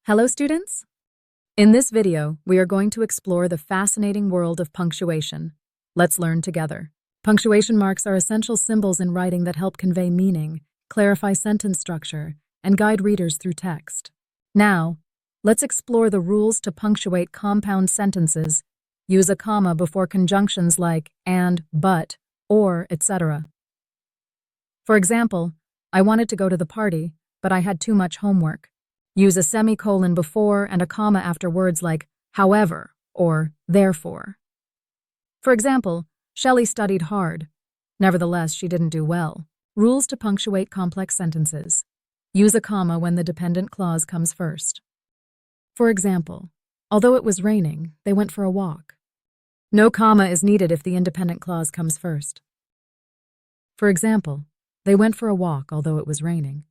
Hello, students! In this video, we are going to explore the fascinating world of punctuation. Let's learn together. Punctuation marks are essential symbols in writing that help convey meaning, clarify sentence structure, and guide readers through text. Now, let's explore the rules to punctuate compound sentences. Use a comma before conjunctions like and, but, or, etc. For example, I wanted to go to the party, but I had too much homework. Use a semicolon before and a comma after words like however or therefore. For example, Shelley studied hard. Nevertheless, she didn't do well. Rules to punctuate complex sentences. Use a comma when the dependent clause comes first. For example, although it was raining, they went for a walk. No comma is needed if the independent clause comes first. For example, they went for a walk although it was raining.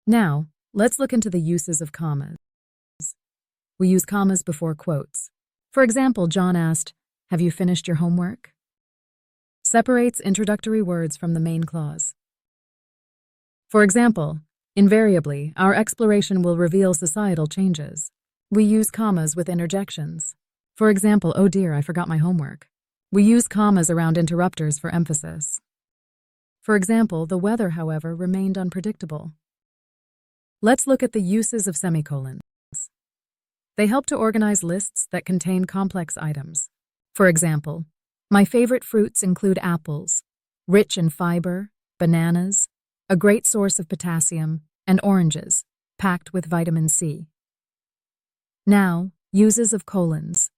Now, let's look into the uses of commas. We use commas before quotes. For example, John asked, "Have you finished your homework?" Separates introductory words from the main clause. For example, invariably, our exploration will reveal societal changes. We use commas with interjections. For example, "Oh dear, I forgot my homework." We use commas around interrupters for emphasis. For example, the weather, however, remained unpredictable. Let's look at the uses of semicolons. They help to organize lists that contain complex items. For example, my favorite fruits include apples, rich in fiber, bananas, a great source of potassium, and oranges, packed with vitamin C. Now, uses of colons.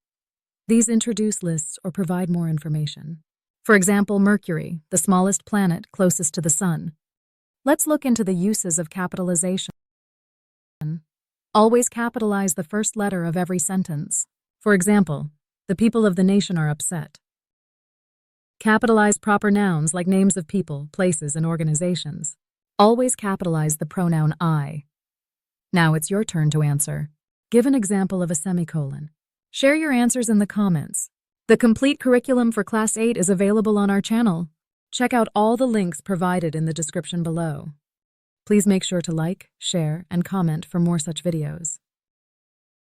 These introduce lists or provide more information. For example, Mercury, the smallest planet closest to the Sun. Let's look into the uses of capitalization. Always capitalize the first letter of every sentence. For example, the people of the nation are upset. Capitalize proper nouns like names of people, places, and organizations. Always capitalize the pronoun I. Now it's your turn to answer. Give an example of a semicolon. Share your answers in the comments. The complete curriculum for Class 8 is available on our channel. Check out all the links provided in the description below. Please make sure to like, share, and comment for more such videos.